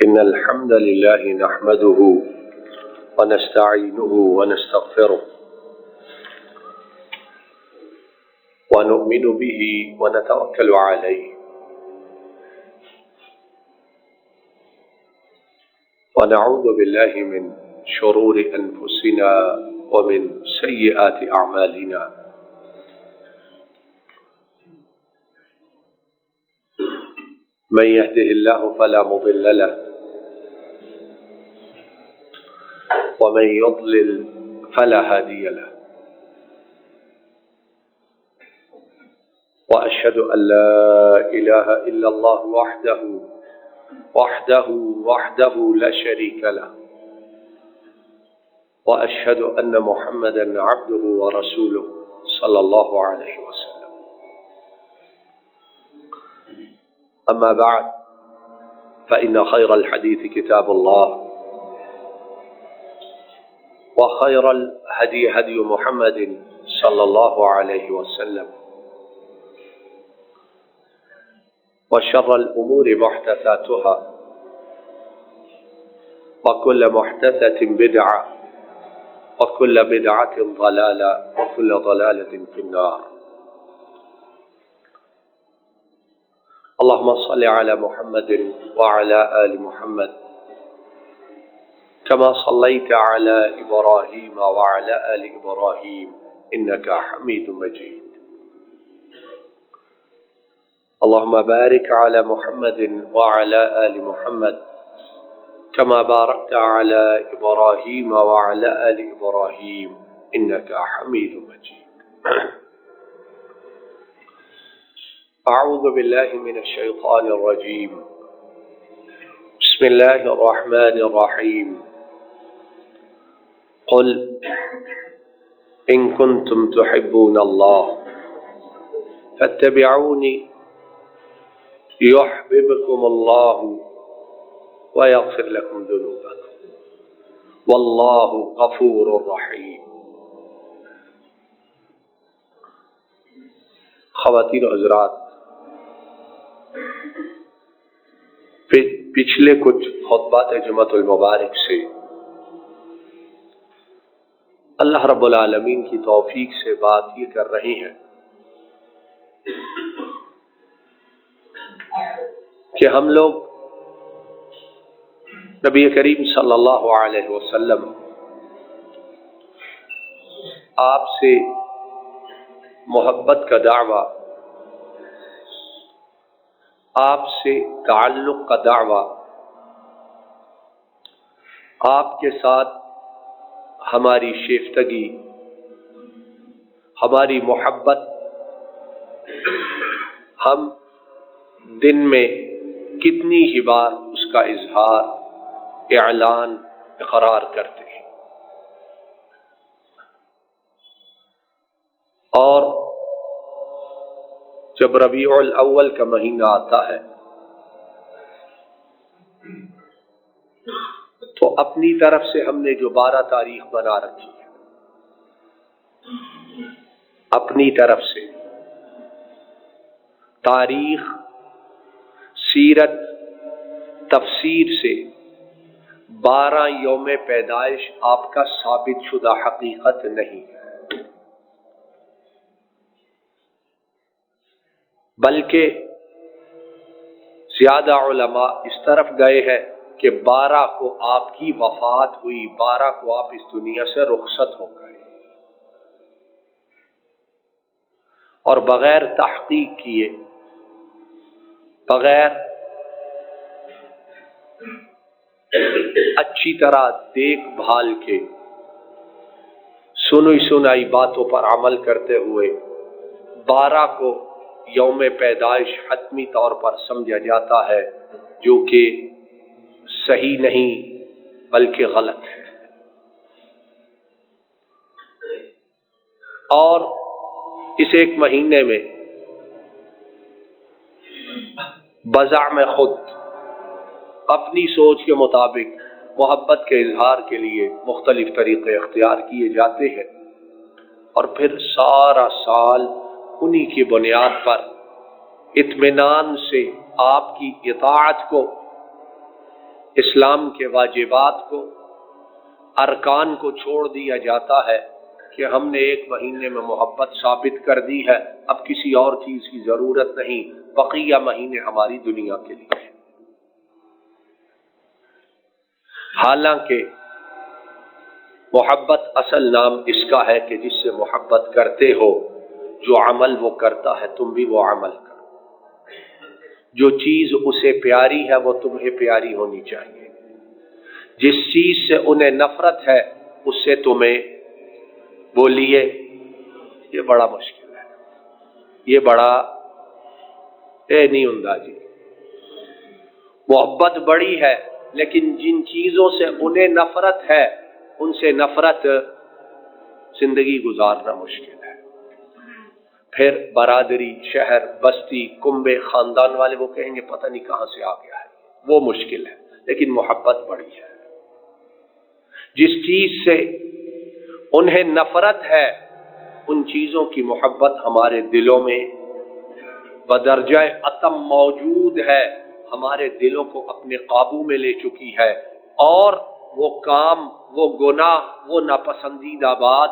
إن الحمد لله نحمده ونستعينه ونستغفره ونؤمن به ونتوكل عليه ونعوذ بالله من شرور أنفسنا ومن سيئات أعمالنا من يهده الله فلا مضل له ومن يضلل فلا هادي له وأشهد أن لا إله إلا الله وحده لا شريك له وأشهد أن محمدا عبده ورسوله صلى الله عليه وسلم. أما بعد فإن خير الحديث كتاب الله وخير الهدي هدي محمد صلى الله عليه وسلم وشر الأمور محدثاتها وكل محدثة بدعة وكل بدعة ضلالة وكل ضلالة في النار. اللهم صل على محمد وعلى آل محمد كما صليت على إبراهيم وعلى آل إبراهيم إنك حميد مجيد. اللهم بارك على محمد وعلى آل محمد كما باركت على إبراهيم وعلى آل إبراهيم إنك حميد مجيد. أعوذ بالله من الشيطان الرجيم. بسم الله الرحمن الرحيم. قل إن كنتم تحبون الله فاتبعوني يحببكم الله ويغفر لكم ذنوبكم والله غفور رحيم. خواتین و حضرات، پچھلے کچھ خطبات جمعۃ المبارک سے اللہ رب العالمین کی توفیق سے بات یہ کر رہی ہیں کہ ہم لوگ نبی کریم صلی اللہ علیہ وسلم آپ سے محبت کا دعویٰ، آپ سے تعلق کا دعویٰ، آپ کے ساتھ ہماری شیفتگی، ہماری محبت، ہم دن میں کتنی ہی بار اس کا اظہار، اعلان، اقرار کرتے ہیں، اور جب ربیع الاول کا مہینہ آتا ہے تو اپنی طرف سے ہم نے جو 12 تاریخ بنا رکھی ہے، اپنی طرف سے تاریخ، سیرت، تفسیر سے 12 یوم پیدائش آپ کا ثابت شدہ حقیقت نہیں ہے، بلکہ زیادہ علماء اس طرف گئے ہیں کہ 12 کو آپ کی وفات ہوئی، 12 کو آپ اس دنیا سے رخصت ہو گئے، اور بغیر تحقیق کیے، بغیر اچھی طرح دیکھ بھال کے، سنی سنائی باتوں پر عمل کرتے ہوئے 12 کو یوم پیدائش حتمی طور پر سمجھا جاتا ہے، جو کہ صحیح نہیں بلکہ غلط ہے۔ اور اس ایک مہینے میں بزعم خود اپنی سوچ کے مطابق محبت کے اظہار کے لیے مختلف طریقے اختیار کیے جاتے ہیں، اور پھر سارا سال انہی کی بنیاد پر اطمینان سے آپ کی اطاعت کو اسلام کے واجبات کو، ارکان کو چھوڑ دیا جاتا ہے کہ ہم نے ایک مہینے میں محبت ثابت کر دی ہے، اب کسی اور چیز کی ضرورت نہیں، بقیہ مہینے ہماری دنیا کے لیے۔ حالانکہ محبت اصل نام اس کا ہے کہ جس سے محبت کرتے ہو، جو عمل وہ کرتا ہے تم بھی وہ عمل کرو، جو چیز اسے پیاری ہے وہ تمہیں پیاری ہونی چاہیے، جس چیز سے انہیں نفرت ہے اس سے تمہیں بولیے۔ یہ بڑا مشکل ہے، یہ بڑا نہیں ہوندا جی۔ محبت بڑی ہے لیکن جن چیزوں سے انہیں نفرت ہے ان سے نفرت زندگی گزارنا مشکل ہے۔ پھر برادری، شہر، بستی، کنبے، خاندان والے وہ کہیں گے پتہ نہیں کہاں سے آ گیا ہے، وہ مشکل ہے، لیکن محبت بڑی ہے۔ جس چیز سے انہیں نفرت ہے ان چیزوں کی محبت ہمارے دلوں میں بدرجہ اتم موجود ہے، ہمارے دلوں کو اپنے قابو میں لے چکی ہے، اور وہ کام، وہ گناہ، وہ ناپسندیدہ بات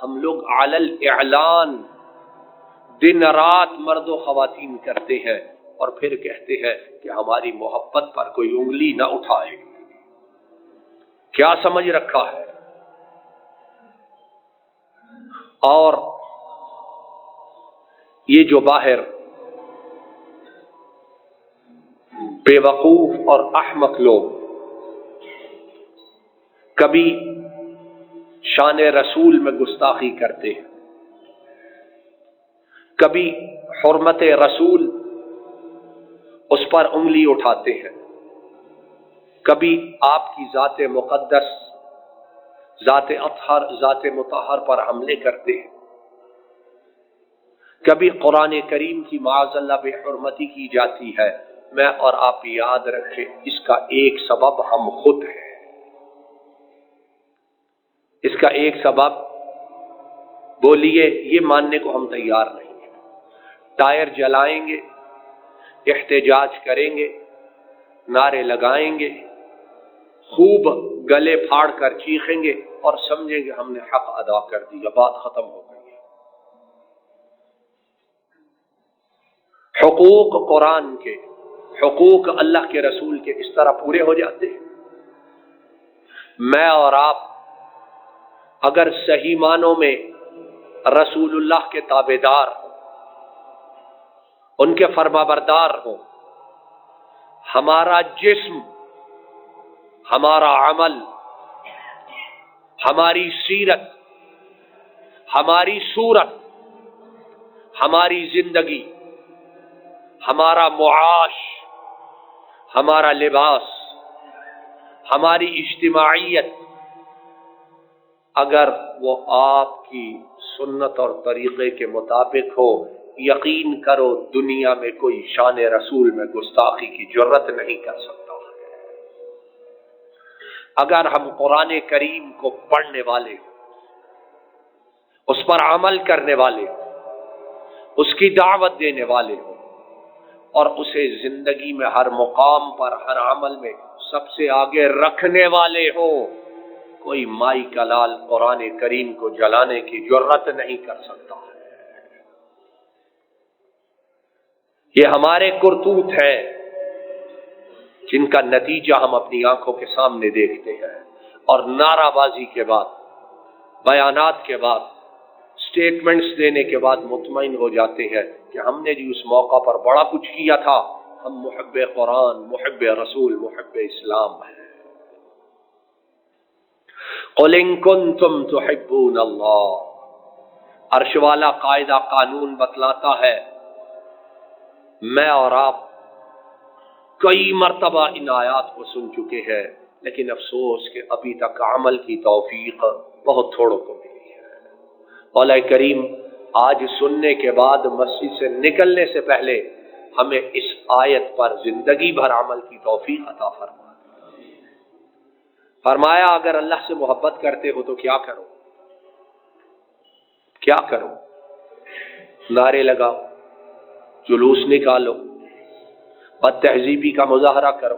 ہم لوگ علی الاعلان دن رات مرد و خواتین کرتے ہیں، اور پھر کہتے ہیں کہ ہماری محبت پر کوئی انگلی نہ اٹھائے۔ کیا سمجھ رکھا ہے؟ اور یہ جو باہر بے وقوف اور احمق لوگ کبھی شان رسول میں گستاخی کرتے ہیں، کبھی حرمت رسول اس پر انگلی اٹھاتے ہیں، کبھی آپ کی ذات مقدس، ذات اطہر، ذات مطہر پر حملے کرتے ہیں، کبھی قرآن کریم کی معاذ اللہ بے حرمتی کی جاتی ہے۔ میں اور آپ یاد رکھیں اس کا ایک سبب ہم خود ہیں، اس کا ایک سبب بولیے، یہ ماننے کو ہم تیار نہیں ہیں۔ ٹائر جلائیں گے، احتجاج کریں گے، نعرے لگائیں گے، خوب گلے پھاڑ کر چیخیں گے اور سمجھیں گے ہم نے حق ادا کر دیا، بات ختم ہو گئی ہے۔ حقوق قرآن کے، حقوق اللہ کے رسول کے اس طرح پورے ہو جاتے ہیں۔ میں اور آپ اگر صحیح معنوں میں رسول اللہ کے تابعدار ہوں، ان کے فرما بردار ہوں، ہمارا جسم، ہمارا عمل، ہماری سیرت، ہماری صورت، ہماری زندگی، ہمارا معاش، ہمارا لباس، ہماری اجتماعیت، اگر وہ آپ کی سنت اور طریقے کے مطابق ہو، یقین کرو دنیا میں کوئی شان رسول میں گستاخی کی جرت نہیں کر سکتا۔ اگر ہم قرآن کریم کو پڑھنے والے ہوں، اس پر عمل کرنے والے ہوں، اس کی دعوت دینے والے ہوں، اور اسے زندگی میں ہر مقام پر، ہر عمل میں سب سے آگے رکھنے والے ہوں، کوئی مائی کا لال قرآن کریم کو جلانے کی جرت نہیں کر سکتا۔ یہ ہمارے کرتوت ہیں جن کا نتیجہ ہم اپنی آنکھوں کے سامنے دیکھتے ہیں، اور نعرہ بازی کے بعد، بیانات کے بعد، سٹیٹمنٹس دینے کے بعد مطمئن ہو جاتے ہیں کہ ہم نے جو اس موقع پر بڑا کچھ کیا تھا، ہم محب قرآن، محب رسول، محب اسلام ہیں۔ قُلْ إِن كُنتُمْ تُحِبُّونَ اللَّهَ، عرش والا قاعدہ قانون بتلاتا ہے۔ میں اور آپ کئی مرتبہ ان آیات کو سن چکے ہیں، لیکن افسوس کہ ابھی تک عمل کی توفیق بہت تھوڑوں کو ملی ہے۔ مولا کریم آج سننے کے بعد مسجد سے نکلنے سے پہلے ہمیں اس آیت پر زندگی بھر عمل کی توفیق عطا فرما۔ فرمایا اگر اللہ سے محبت کرتے ہو تو کیا کرو؟ کیا کرو؟ نعرے لگاؤ، جلوس نکالو، بد تہذیبی کا مظاہرہ کرو،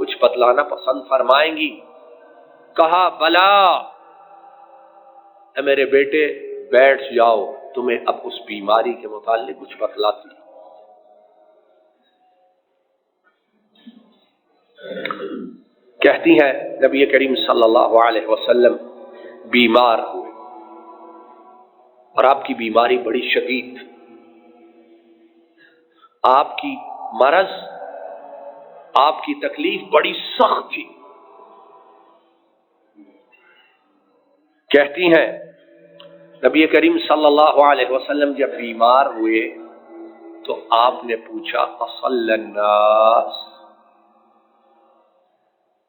کچھ بتلانا پسند فرمائیں گی؟ کہا بلا، اے میرے بیٹے بیٹھ جاؤ، تمہیں اب اس بیماری کے متعلق کچھ بتلاتی ہوں۔ کہتی ہیں نبی کریم صلی اللہ علیہ وسلم بیمار ہوئے اور آپ کی بیماری بڑی شدید تھی، آپ کی مرض، آپ کی تکلیف بڑی سخت تھی۔ کہتی ہیں نبی کریم صلی اللہ علیہ وسلم جب بیمار ہوئے تو آپ نے پوچھا اصل الناس،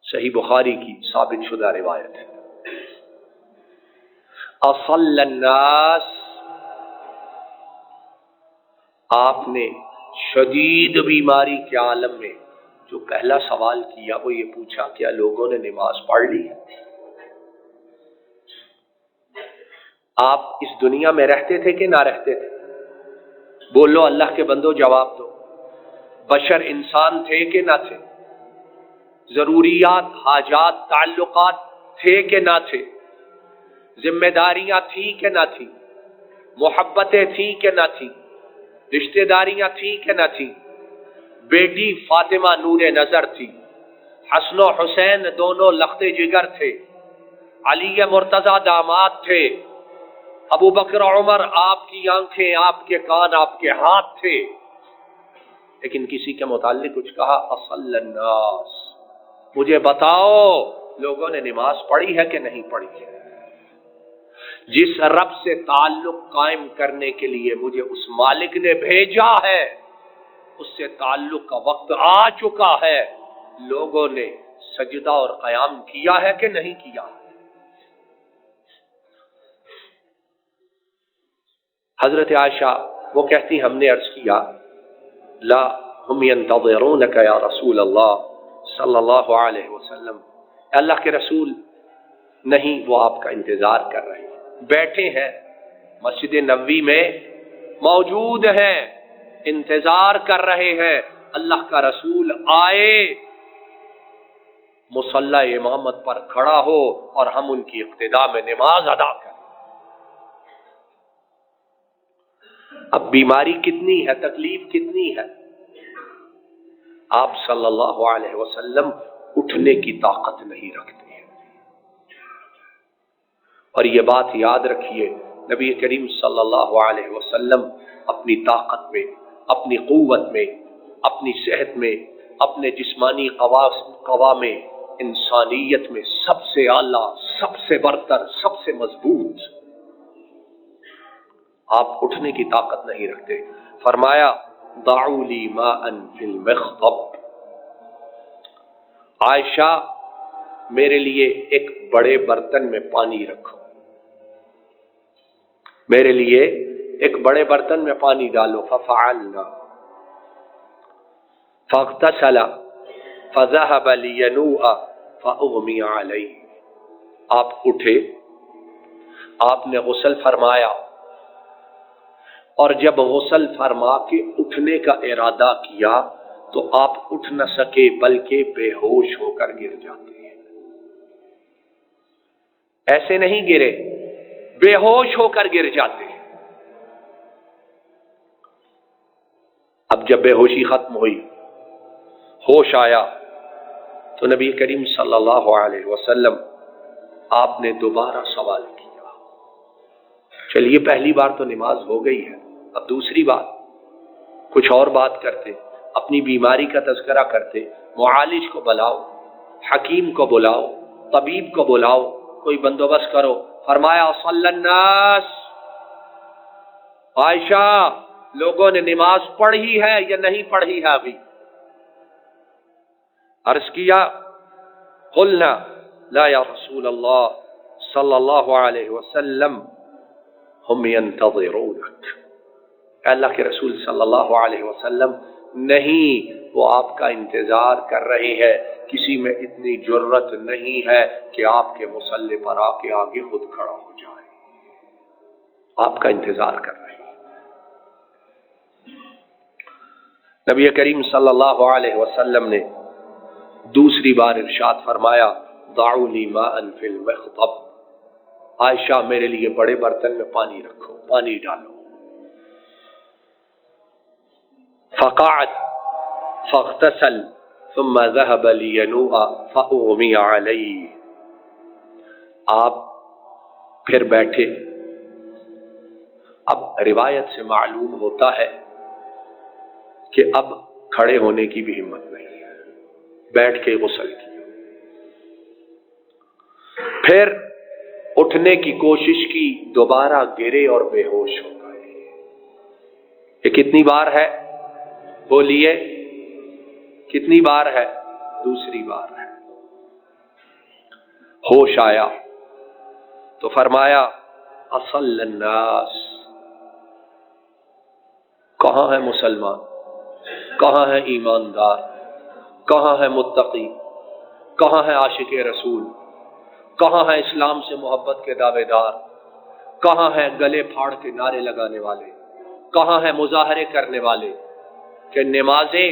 صحیح بخاری کی ثابت شدہ روایت ہے، اصل الناس، آپ نے شدید بیماری کے عالم میں جو پہلا سوال کیا وہ یہ پوچھا کیا لوگوں نے نماز پڑھ لی ہے؟ آپ اس دنیا میں رہتے تھے کہ نہ رہتے تھے؟ بولو اللہ کے بندو جواب دو، بشر انسان تھے کہ نہ تھے؟ ضروریات، حاجات، تعلقات تھے کہ نہ تھے؟ ذمہ داریاں تھیں کہ نہ تھیں؟ محبتیں تھیں کہ نہ تھیں؟ رشتہ داریاں تھیں کہ نہ تھیں؟ بیٹی فاطمہ نور نظر تھی، حسن و حسین دونوں لخت جگر تھے، علی مرتضی داماد تھے، ابو بکر عمر آپ کی آنکھیں، آپ کے کان، آپ کے ہاتھ تھے، لیکن کسی کے متعلق کچھ کہا اصل الناس، مجھے بتاؤ لوگوں نے نماز پڑھی ہے کہ نہیں پڑھی ہے؟ جس رب سے تعلق قائم کرنے کے لیے مجھے اس مالک نے بھیجا ہے، اس سے تعلق کا وقت آ چکا ہے، لوگوں نے سجدہ اور قیام کیا ہے کہ نہیں کیا؟ حضرت عائشہ وہ کہتی ہم نے عرض کیا لا ہم ینتظرونک یا رسول اللہ صلی اللہ علیہ وسلم، اللہ کے رسول نہیں، وہ آپ کا انتظار کر رہے ہیں، بیٹھے ہیں مسجد نبوی میں موجود ہیں، انتظار کر رہے ہیں اللہ کا رسول آئے، مصلی امامت پر کھڑا ہو اور ہم ان کی اقتداء میں نماز ادا کریں۔ اب بیماری کتنی ہے، تکلیف کتنی ہے، آپ صلی اللہ علیہ وسلم اٹھنے کی طاقت نہیں رکھتے ہیں، اور یہ بات یاد رکھیے نبی کریم صلی اللہ علیہ وسلم اپنی طاقت میں، اپنی قوت میں، اپنی صحت میں، اپنے جسمانی قوا میں، انسانیت میں سب سے اعلیٰ، سب سے برتر، سب سے مضبوط، آپ اٹھنے کی طاقت نہیں رکھتے۔ فرمایا ضعوا لی ماء فی المخضب، عائشہ میرے لیے ایک بڑے برتن میں پانی رکھو، میرے لیے ایک بڑے برتن میں پانی ڈالو، ففعلنا فاغتسل فذهب لینوء فاغمی علیہ، آپ اٹھے، آپ نے غسل فرمایا، اور جب غسل فرما کے اٹھنے کا ارادہ کیا تو آپ اٹھ نہ سکے بلکہ بے ہوش ہو کر گر جاتے ہیں، ایسے نہیں گرے، بے ہوش ہو کر گر جاتے ہیں۔ اب جب بے ہوشی ختم ہوئی، ہوش آیا تو نبی کریم صلی اللہ علیہ وسلم آپ نے دوبارہ سوال کیا، چلیے پہلی بار تو نماز ہو گئی ہے، اب دوسری بات، کچھ اور بات کرتے، اپنی بیماری کا تذکرہ کرتے، معالج کو بلاؤ، حکیم کو بلاؤ، طبیب کو بلاؤ، کوئی بندوبست کرو۔ فرمایا صلی الناس، عائشہ لوگوں نے نماز پڑھی ہے یا نہیں پڑھی ہے؟ ابھی عرض کیا قلنا لا یا رسول اللہ صلی اللہ علیہ وسلم ہم ینتظرونک، اللہ کے رسول صلی اللہ علیہ وسلم نہیں، وہ آپ کا انتظار کر رہے ہیں، کسی میں اتنی جرت نہیں ہے کہ آپ کے مصلی پر آ کے آگے خود کھڑا ہو جائے، آپ کا انتظار کر رہے ہیں۔ نبی کریم صلی اللہ علیہ وسلم نے دوسری بار ارشاد فرمایا دعونی ماء فی المخطب، عائشہ میرے لیے بڑے برتن میں پانی رکھو، پانی ڈالو۔ فقعد فاغتسل ثم ذهب لينوء فاغمي عليه، آپ پھر بیٹھے۔ اب روایت سے معلوم ہوتا ہے کہ اب کھڑے ہونے کی بھی ہمت نہیں ہے، بیٹھ کے غسل کیا، پھر اٹھنے کی کوشش کی، دوبارہ گرے اور بے ہوش ہو گئے۔ یہ کتنی بار ہے؟ بولیے کتنی بار ہے؟ دوسری بار ہے۔ ہوش آیا تو فرمایا اصل الناس، کہاں ہے مسلمان، کہاں ہے ایماندار، کہاں ہے متقی، کہاں ہے عاشق رسول، کہاں ہے اسلام سے محبت کے دعوے دار، کہاں ہے گلے پھاڑ کے نعرے لگانے والے، کہاں ہے مظاہرے کرنے والے کہ نمازیں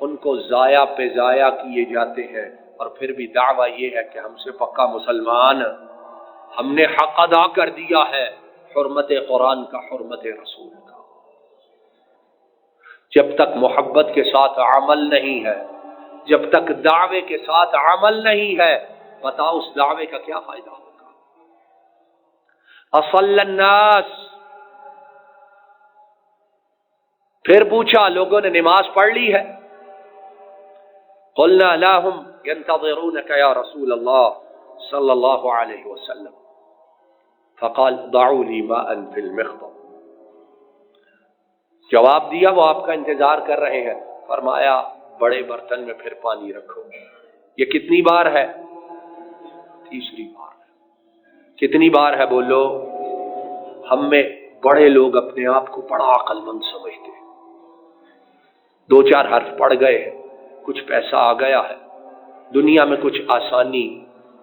ان کو ضائع پہ ضائع کیے جاتے ہیں، اور پھر بھی دعویٰ یہ ہے کہ ہم سے پکا مسلمان، ہم نے حق ادا کر دیا ہے، حرمت قرآن کا، حرمت رسول کا۔ جب تک محبت کے ساتھ عمل نہیں ہے، جب تک دعوے کے ساتھ عمل نہیں ہے، بتاؤ اس دعوے کا کیا فائدہ ہوگا؟ اصل الناس۔ پھر پوچھا لوگوں نے نماز پڑھ لی ہے؟ قلنا لا هم ينتظرونك يا رسول الله صلی اللہ علیہ وسلم، فقال ضعوا لي ماء في المخضب، جواب دیا وہ آپ کا انتظار کر رہے ہیں، فرمایا بڑے برتن میں پھر پانی رکھو۔ یہ کتنی بار ہے؟ تیسری بار ہے۔ کتنی بار ہے بولو؟ ہم میں بڑے لوگ اپنے آپ کو بڑا عقل مند سمجھتے ہیں، دو چار حرف پڑھ گئے ہیں، کچھ پیسہ آ گیا ہے، دنیا میں کچھ آسانی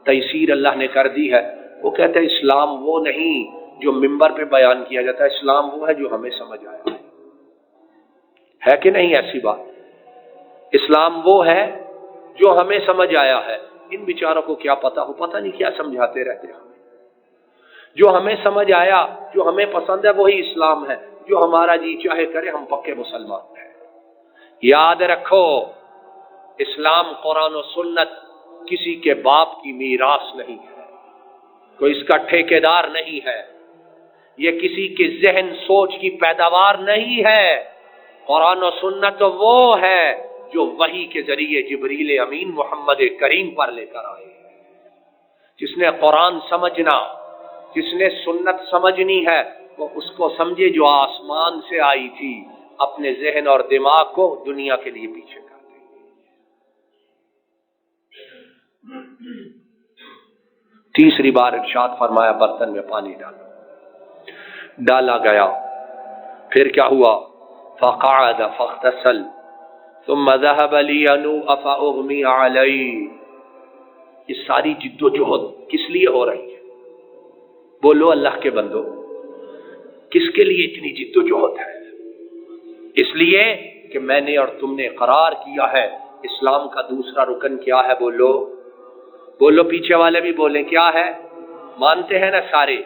تیسیر اللہ نے کر دی ہے، وہ کہتے ہیں اسلام وہ نہیں جو ممبر پہ بیان کیا جاتا ہے، اسلام وہ ہے جو ہمیں سمجھ آیا ہے کہ نہیں؟ ایسی بات، اسلام وہ ہے جو ہمیں سمجھ آیا ہے۔ ان بیچاروں کو کیا پتا ہو، پتہ نہیں کیا سمجھاتے رہتے ہیں ہمیں۔ جو ہمیں سمجھ آیا، جو ہمیں پسند ہے وہی اسلام ہے، جو ہمارا جی چاہے کرے، ہم پکے مسلمان ہیں۔ یاد رکھو اسلام قرآن و سنت کسی کے باپ کی میراث نہیں ہے، کوئی اس کا ٹھیکیدار نہیں ہے، یہ کسی کے ذہن سوچ کی پیداوار نہیں ہے۔ قرآن و سنت وہ ہے جو وحی کے ذریعے جبریل امین محمد کریم پر لے کر آئے۔ جس نے قرآن سمجھنا، جس نے سنت سمجھنی ہے، وہ اس کو سمجھے جو آسمان سے آئی تھی، اپنے ذہن اور دماغ کو دنیا کے لیے پیچھے کر دے۔ تیسری بار ارشاد فرمایا برتن میں پانی ڈالو، ڈالا گیا، پھر کیا ہوا؟ فقعد فاغتسل ثم ذهب لينوء فاغمي عليه۔ یہ ساری جد و جہد کس لیے ہو رہی ہے؟ بولو اللہ کے بندو، کس کے لیے اتنی جد و جہد ہے؟ اس لیے کہ میں نے اور تم نے قرار کیا ہے اسلام کا دوسرا رکن کیا ہے؟ بولو بولو، پیچھے والے بھی بولیں کیا ہے؟ مانتے ہیں نا سارے،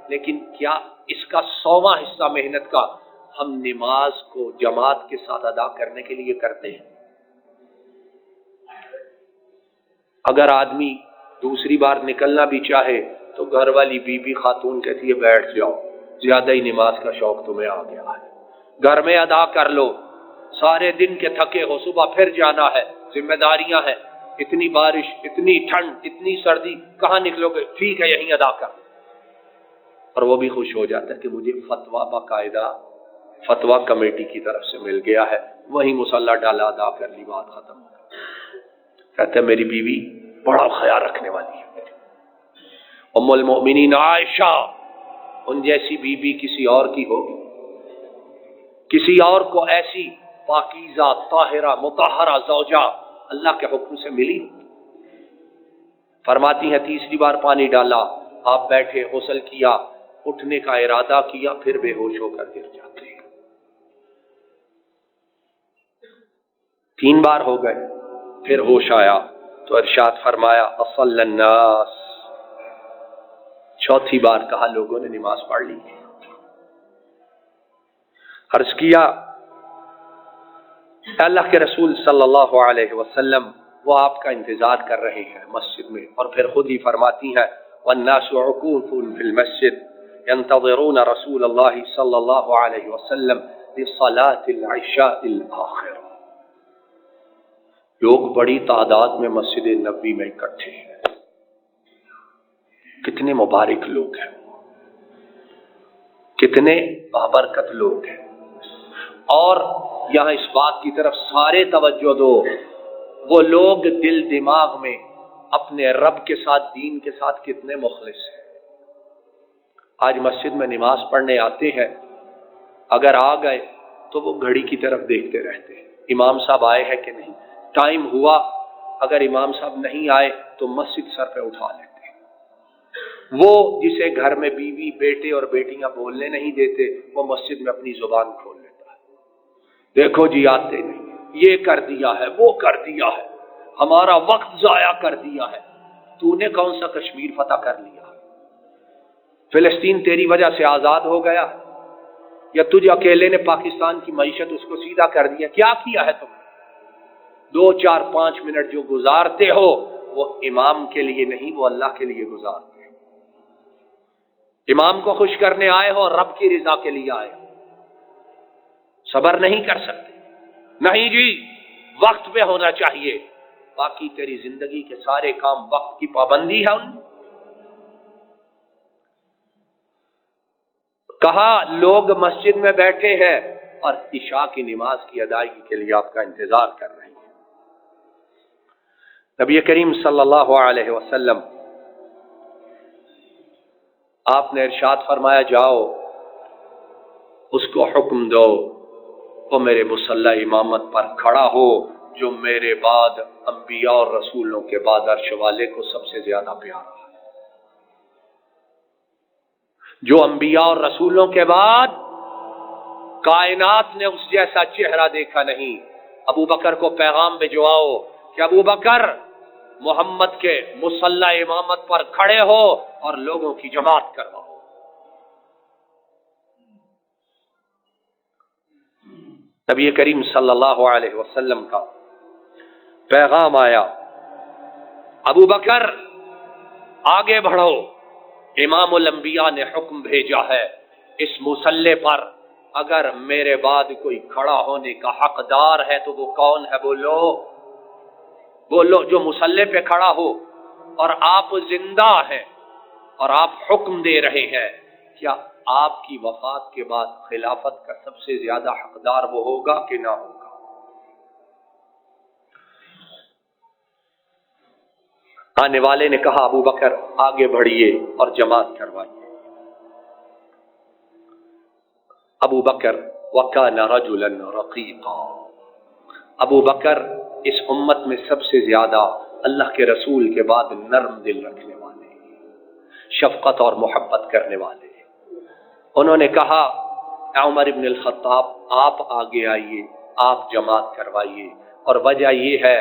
لیکن کیا اس کا 100واں حصہ محنت کا ہم نماز کو جماعت کے ساتھ ادا کرنے کے لیے کرتے ہیں؟ اگر آدمی دوسری بار نکلنا بھی چاہے تو گھر والی بی بی خاتون کہتی ہے بیٹھ جاؤ، زیادہ ہی نماز کا شوق تمہیں آ گیا ہے، گھر میں ادا کر لو، سارے دن کے تھکے ہو، صبح پھر جانا ہے، ذمہ داریاں ہیں، اتنی بارش، اتنی ٹھنڈ، اتنی سردی، کہاں نکلو گے؟ ٹھیک ہے یہیں ادا کر۔ اور وہ بھی خوش ہو جاتا ہے کہ مجھے فتویٰ باقاعدہ فتویٰ کمیٹی کی طرف سے مل گیا ہے، وہیں مصلی ڈالا، ادا کر لی، بات ختم ہو گئی۔ کہتے ہیں میری بیوی بڑا خیال رکھنے والی ہے، ام المؤمنین عائشہ، ان جیسی بیوی کسی اور کی ہوگی؟ کسی اور کو ایسی پاکیزہ طاہرہ مطہرہ زوجہ اللہ کے حکم سے ملی؟ فرماتی ہیں تیسری بار پانی ڈالا، آپ بیٹھے، غسل کیا، اٹھنے کا ارادہ کیا، پھر بے ہوش ہو کر گر جاتے ہیں۔ 3 بار ہو گئے، پھر ہوش آیا تو ارشاد فرمایا اصلی الناس، چوتھی بار کہا لوگوں نے نماز پڑھ لی۔ عرض کیا اللہ کے رسول صلی اللہ علیہ وسلم وہ آپ کا انتظار کر رہے ہیں مسجد میں، اور پھر خود ہی فرماتی ہیں والناس عکوف فی المسجد ينتظرون رسول اللہ صلی اللہ علیہ وسلم لصلاة العشاء الآخر۔ لوگ بڑی تعداد میں مسجد نبوی میں اکٹھے ہیں، کتنے مبارک لوگ ہیں، کتنے بابرکت لوگ ہیں۔ اور یہاں اس بات کی طرف سارے توجہ دو، وہ لوگ دل دماغ میں اپنے رب کے ساتھ، دین کے ساتھ کتنے مخلص ہیں۔ آج مسجد میں نماز پڑھنے آتے ہیں، اگر آ گئے تو وہ گھڑی کی طرف دیکھتے رہتے ہیں، امام صاحب آئے ہیں کہ نہیں، ٹائم ہوا، اگر امام صاحب نہیں آئے تو مسجد سر پہ اٹھا لیتے ہیں۔ وہ جسے گھر میں بیوی بیٹے اور بیٹیاں بولنے نہیں دیتے، وہ مسجد میں اپنی زبان کھول لیتا ہے، دیکھو جی آتے نہیں، یہ کر دیا ہے، وہ کر دیا ہے، ہمارا وقت ضائع کر دیا ہے۔ تو نے کون سا کشمیر فتح کر لیا؟ فلسطین تیری وجہ سے آزاد ہو گیا، یا تجھ اکیلے نے پاکستان کی معیشت اس کو سیدھا کر دیا؟ کیا کیا ہے تم نے؟ 2 4 5 منٹ جو گزارتے ہو وہ امام کے لیے نہیں، وہ اللہ کے لیے گزارتے ہو۔ امام کو خوش کرنے آئے ہو، رب کی رضا کے لیے آئے ہو، صبر نہیں کر سکتے؟ نہیں جی، وقت پہ ہونا چاہیے، باقی تیری زندگی کے سارے کام وقت کی پابندی ہے ان میں۔ کہا لوگ مسجد میں بیٹھے ہیں اور عشاء کی نماز کی ادائیگی کے لیے آپ کا انتظار کر رہے ہیں۔ نبی کریم صلی اللہ علیہ وسلم آپ نے ارشاد فرمایا جاؤ اس کو حکم دو وہ میرے مصلی امامت پر کھڑا ہو جو میرے بعد انبیاء اور رسولوں کے بعد عرش والے کو سب سے زیادہ پیارا ہے، جو انبیاء اور رسولوں کے بعد کائنات نے اس جیسا چہرہ دیکھا نہیں۔ ابو بکر کو پیغام بھجواؤ کہ ابو بکر محمد کے مصلی امامت پر کھڑے ہو اور لوگوں کی جماعت کرواؤ۔ نبی کریم صلی اللہ علیہ وسلم کا پیغام آیا، ابو بکر آگے بڑھو، امام الانبیاء نے حکم بھیجا ہے، اس مصلی پر اگر میرے بعد کوئی کھڑا ہونے کا حقدار ہے تو وہ کون ہے؟ بولو بولو، جو مصلی پہ کھڑا ہو اور آپ زندہ ہیں اور آپ حکم دے رہے ہیں، کیا آپ کی وفات کے بعد خلافت کا سب سے زیادہ حقدار وہ ہوگا کہ نہ ہوگا؟ آنے والے نے کہا ابو بکر آگے بڑھیے اور جماعت کروائیے۔ ابو بکر وَكَانَ رَجُلًا رَقِيقًا، ابو بکر اس امت میں سب سے زیادہ اللہ کے رسول کے بعد نرم دل رکھنے والے، شفقت اور محبت کرنے والے۔ انہوں نے کہا عمر ابن الخطاب آپ آگے آئیے، آپ جماعت کروائیے، اور وجہ یہ ہے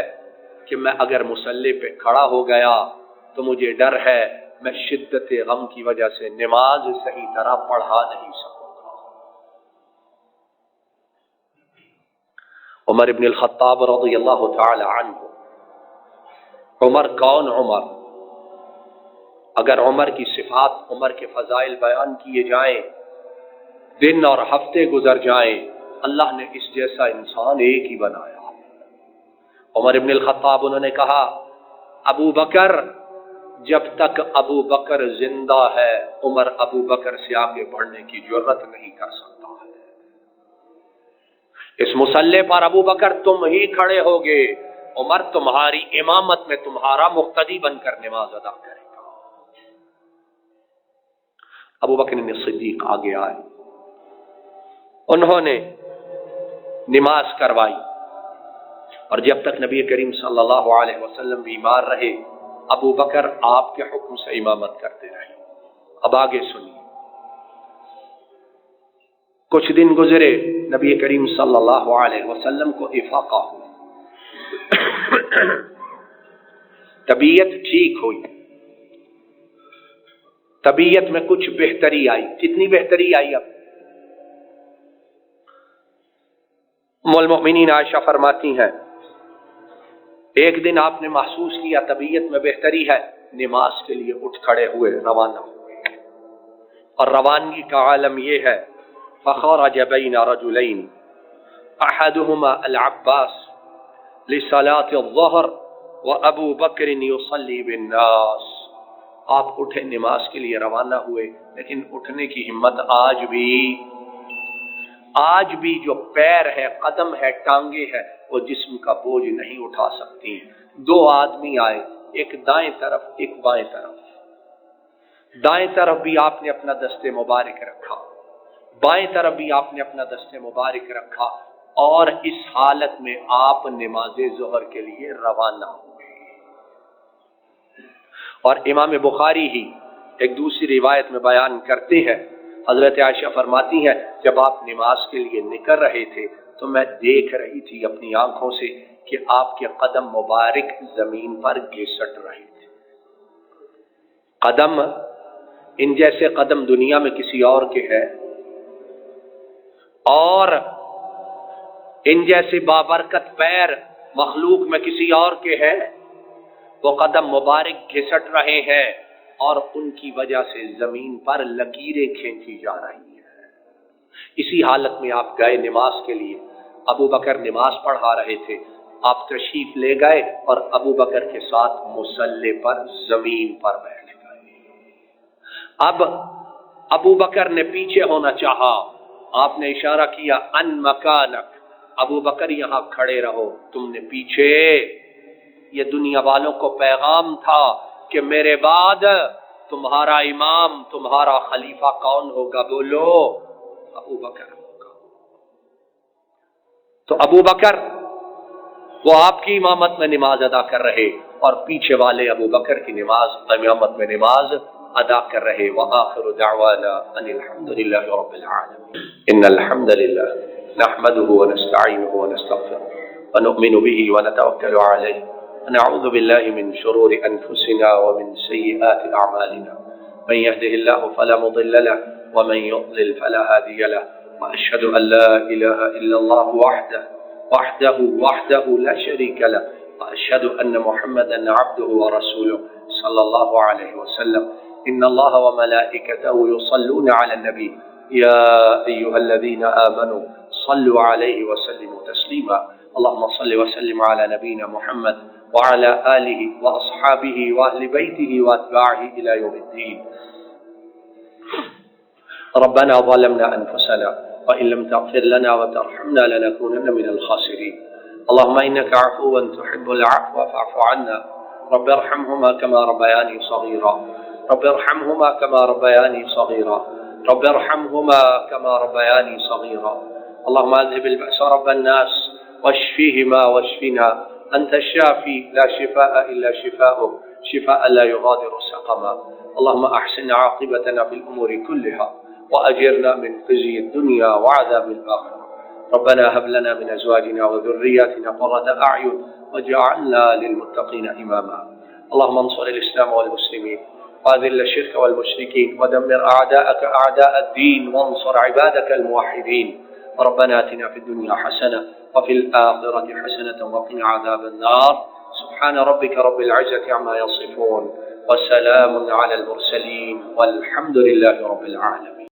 کہ میں اگر مصلی پہ کھڑا ہو گیا تو مجھے ڈر ہے میں شدت غم کی وجہ سے نماز صحیح طرح پڑھا نہیں سکوں گا۔ عمر ابن الخطاب رضی اللہ تعالی عنہ، عمر کون عمر؟ اگر عمر کی صفات، عمر کے فضائل بیان کیے جائیں، دن اور ہفتے گزر جائیں، اللہ نے اس جیسا انسان ایک ہی بنایا۔ عمر ابن الخطاب انہوں نے کہا ابو بکر، جب تک ابو بکر زندہ ہے عمر ابو بکر سے آگے بڑھنے کی جرت نہیں کر سکتا ہے۔ اس مصلی پر ابو بکر تم ہی کھڑے ہوگے، عمر تمہاری امامت میں تمہارا مقتدی بن کر نماز ادا کرے گا۔ ابو بکر صدیق آگے آئے، انہوں نے نماز کروائی، اور جب تک نبی کریم صلی اللہ علیہ وسلم بیمار رہے ابو بکر آپ کے حکم سے امامت کرتے رہے۔ اب آگے سنیے، کچھ دن گزرے، نبی کریم صلی اللہ علیہ وسلم کو افاقہ ہوا، طبیعت ٹھیک ہوئی، طبیعت میں کچھ بہتری آئی. کتنی بہتری آئی؟ اب ام المؤمنین عائشہ فرماتی ہیں ایک دن آپ نے محسوس کیا طبیعت میں بہتری ہے، نماز کے لیے اٹھ کھڑے ہوئے، روانہ ہوئے. اور روانگی کا عالم یہ ہے فخرج بین رجلین احدهما العباس لصلاة الظہر وابو بکر یصلی بالناس. آپ اٹھے، نماز کے لیے روانہ ہوئے، لیکن اٹھنے کی ہمت آج بھی جو پیر ہے، قدم ہے، ٹانگیں ہے، وہ جسم کا بوجھ نہیں اٹھا سکتی. دو آدمی آئے، ایک دائیں طرف ایک بائیں طرف. دائیں طرف بھی آپ نے اپنا دست مبارک رکھا، بائیں طرف بھی آپ نے اپنا دست مبارک رکھا، اور اس حالت میں آپ نماز ظہر کے لیے روانہ ہوئے. اور امام بخاری ہی ایک دوسری روایت میں بیان کرتے ہیں، حضرت عائشہ فرماتی ہیں جب آپ نماز کے لیے نکل رہے تھے تو میں دیکھ رہی تھی اپنی آنکھوں سے کہ آپ کے قدم مبارک زمین پر گھسٹ رہے تھے. قدم، ان جیسے قدم دنیا میں کسی اور کے ہے، اور ان جیسے بابرکت پیر مخلوق میں کسی اور کے ہے؟ وہ قدم مبارک گھسٹ رہے ہیں اور ان کی وجہ سے زمین پر لکیریں کھینچی جا رہی ہیں. اسی حالت میں آپ گئے نماز کے لیے. ابو بکر نماز پڑھا رہے تھے، آپ تشریف لے گئے اور ابو بکر کے ساتھ مصلی پر زمین پر بیٹھ گئے. اب ابو بکر نے پیچھے ہونا چاہا، آپ نے اشارہ کیا ان مکانک، ابو بکر یہاں کھڑے رہو، تم نے پیچھے. یہ دنیا والوں کو پیغام تھا کہ میرے بعد تمہارا امام، تمہارا خلیفہ کون ہوگا؟ بولو، ابو بکر ہوگا. تو ابو بکر وہ آپ کی امامت میں نماز ادا کر رہے اور پیچھے والے ابو بکر کی امامت میں نماز ادا کر رہے. وآخر دعوانا ان الحمد للہ رب العالمین. ان الحمد للہ نحمده ونستعینه ونستغفره ونؤمن به ونتوکل علیہ ونعوذ بالله من شرور أنفسنا ومن سيئات أعمالنا. من يهده الله فلا مضل له ومن يضلل فلا هادي له. وأشهد أن لا إله إلا الله وحده لا شريك له. وأشهد أن محمدا عبده ورسوله صلى الله عليه وسلم. إن الله وملائكته يصلون على النبي يا أيها الذين آمنوا صلوا عليه وسلموا تسليما. اللهم صل وسلم على نبينا محمد وعلى آله وأصحابه وأهل بيته وأتباعه إلى يوم الدين. ربنا ظلمنا أنفسنا وإن لم تغفر لنا وترحمنا لنكونن من الخاسرين. اللهم إنك عفو تحب العفو فاعف عنا. رب ارحمهما كما ربياني صغيرا. رب ارحمهما كما ربياني صغيرا. رب ارحمهما كما ربياني صغيرا. اللهم أذهب البأس رب الناس واشفيهما واشفنا. أنت الشافي لا شفاء إلا شفاؤك، شفاء لا يغادر سقما. اللهم أحسن عاقبتنا في الأمور كلها وأجرنا من خزي الدنيا وعذاب الآخرة. ربنا هب لنا من أزواجنا وذرياتنا قرة أعين واجعلنا للمتقين إماما. اللهم انصر الإسلام والمسلمين وأذل الشرك والمشركين ودمر أعداءك أعداء الدين وانصر عبادك الموحدين. ربنا آتنا في الدنيا حسنة وفي الآخرة حسنة وقنا عذاب النار. سبحان ربك رب العزة عما يصفون وسلام على المرسلين والحمد لله رب العالمين.